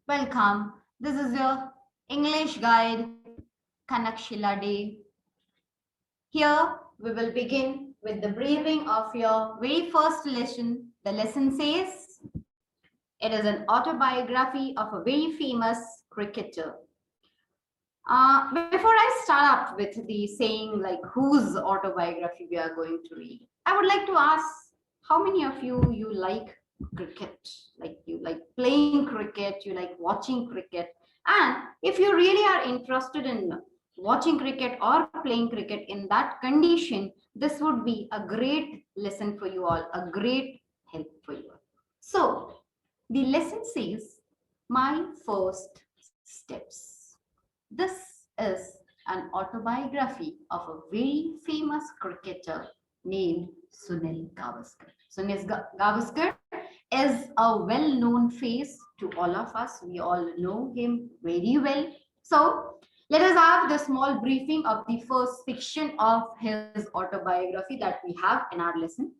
Welcome. This is your English guide, Kanakshila Day. Here we will begin with the briefing of your very first lesson. The lesson says it is an autobiography of a very famous cricketer. Before I start up with the saying like whose autobiography we are going to read, I would like to ask how many of you like cricket? Like you like playing cricket, you like watching cricket, and if you really are interested in watching cricket or playing cricket in that condition, this would be a great lesson for you all, a great help for you all. So the lesson says, my first steps. This is an autobiography of a very famous cricketer named Sunil Gavaskar. Gavaskar is a well known face to all of us. We all know him very well. So, let us have the small briefing of the first section of his autobiography that we have in our lesson.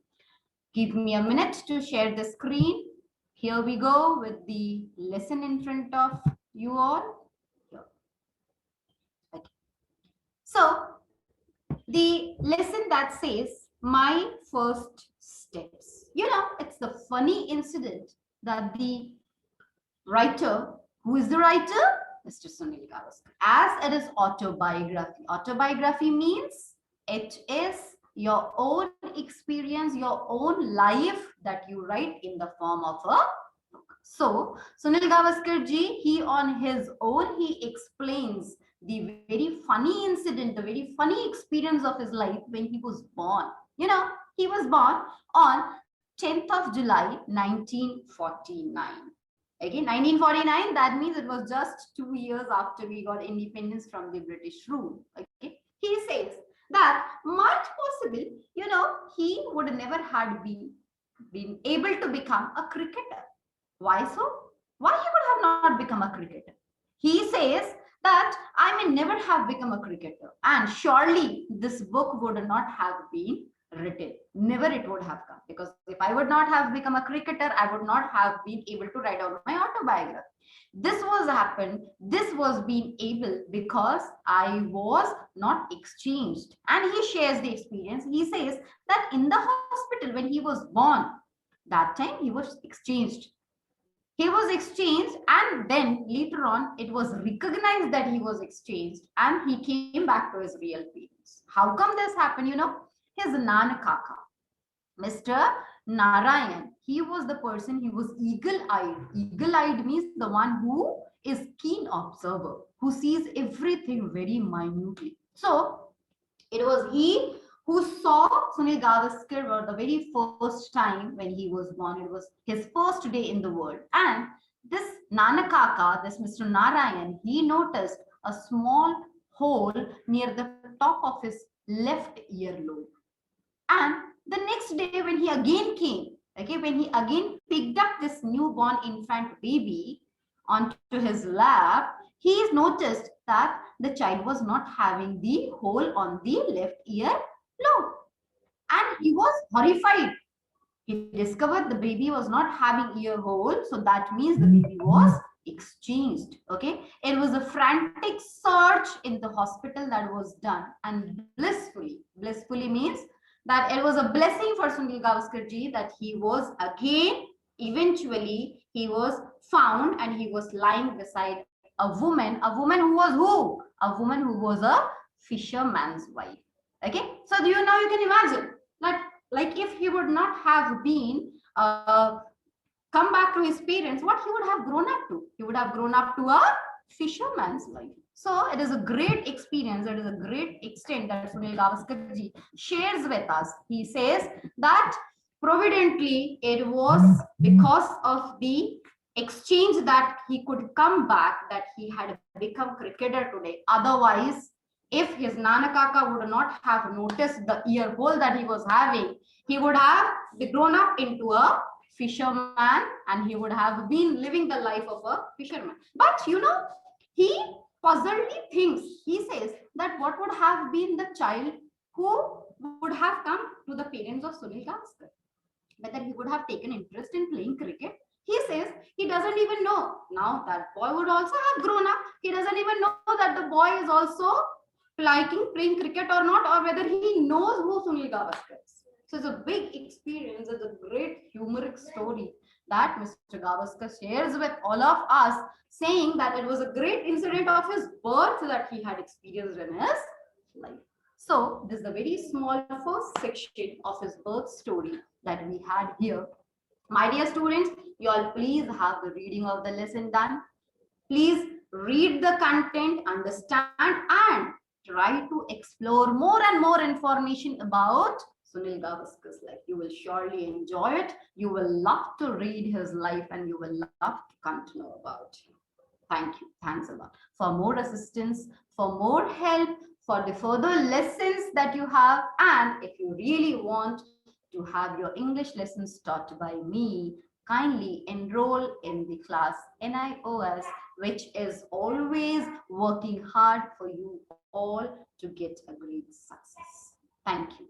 Give me a minute to share the screen. Here we go with the lesson in front of you all. Okay. So, the lesson that says, my first steps. You know, it's the funny incident that the writer, who is the writer? Mr. Sunil Gavaskar. As it is autobiography. Autobiography means it is your own experience, your own life that you write in the form of a book. So, Sunil Gavaskar ji, he on his own, he explains the very funny incident, the very funny experience of his life when he was born. You know, he was born on 10th of July, 1949. Okay, 1949, that means it was just 2 years after we got independence from the British rule. Okay, he says that might possible, you know, he would never had been able to become a cricketer. Why so? Why he would have not become a cricketer? He says that I may never have become a cricketer, and surely this book would not have been written. Never it would have come, because if I would not have become a cricketer, I would not have been able to write out my autobiography. This was happened, this was being able because I was not exchanged. And he shares the experience. He says that in the hospital when he was born, that time he was exchanged. He was exchanged, and then later on it was recognized that he was exchanged, and he came back to his real parents. How come this happened? You know, his Nana Kaka, Mr. Narayan, he was the person, he was eagle-eyed. Eagle-eyed means the one who is keen observer, who sees everything very minutely. So it was he who saw Sunil Gavaskar for the very first time when he was born. It was his first day in the world. And this Nana Kaka, this Mr. Narayan, he noticed a small hole near the top of his left earlobe. And the next day, when he again came, okay, when he again picked up this newborn infant baby onto his lap, he noticed that the child was not having the hole on the left ear lobe. And he was horrified. He discovered the baby was not having ear hole, so that means the baby was exchanged. Okay, it was a frantic search in the hospital that was done, and blissfully means that it was a blessing for Sunil Gavaskar ji that he was again, eventually he was found, and he was lying beside a woman who was who? A woman who was a fisherman's wife. Okay, so do you know, you can imagine that, like, if he would not have been come back to his parents, what he would have grown up to? He would have grown up to a fisherman's life. So it is a great experience. It is a great extent that Sunil Gavaskar ji shares with us. He says that providently it was because of the exchange that he could come back, that he had become cricketer today. Otherwise, if his Nana Kaka would not have noticed the ear hole that he was having, he would have grown up into a fisherman, and he would have been living the life of a fisherman. But you know, he puzzledly thinks, he says that what would have been the child who would have come to the parents of Sunil Gavaskar? Whether he would have taken interest in playing cricket, He says he doesn't even know. Now that boy would also have grown up. He doesn't even know that the boy is also liking playing cricket or not, or whether he knows who Sunil Gavaskar is. So it's a big experience. It's a great humoric story that Mr. Gavaskar shares with all of us, saying that it was a great incident of his birth that he had experienced in his life. So this is the very small first section of his birth story that we had here. My dear students, you all please have the reading of the lesson done. Please read the content, understand, and try to explore more and more information about Sunil Gavaskar's life. You will surely enjoy it. You will love to read his life and you will love to come to know about him. Thank you. Thanks a lot. For more assistance, for more help, for the further lessons that you have, and if you really want to have your English lessons taught by me, kindly enroll in the class NIOS, which is always working hard for you all to get a great success. Thank you.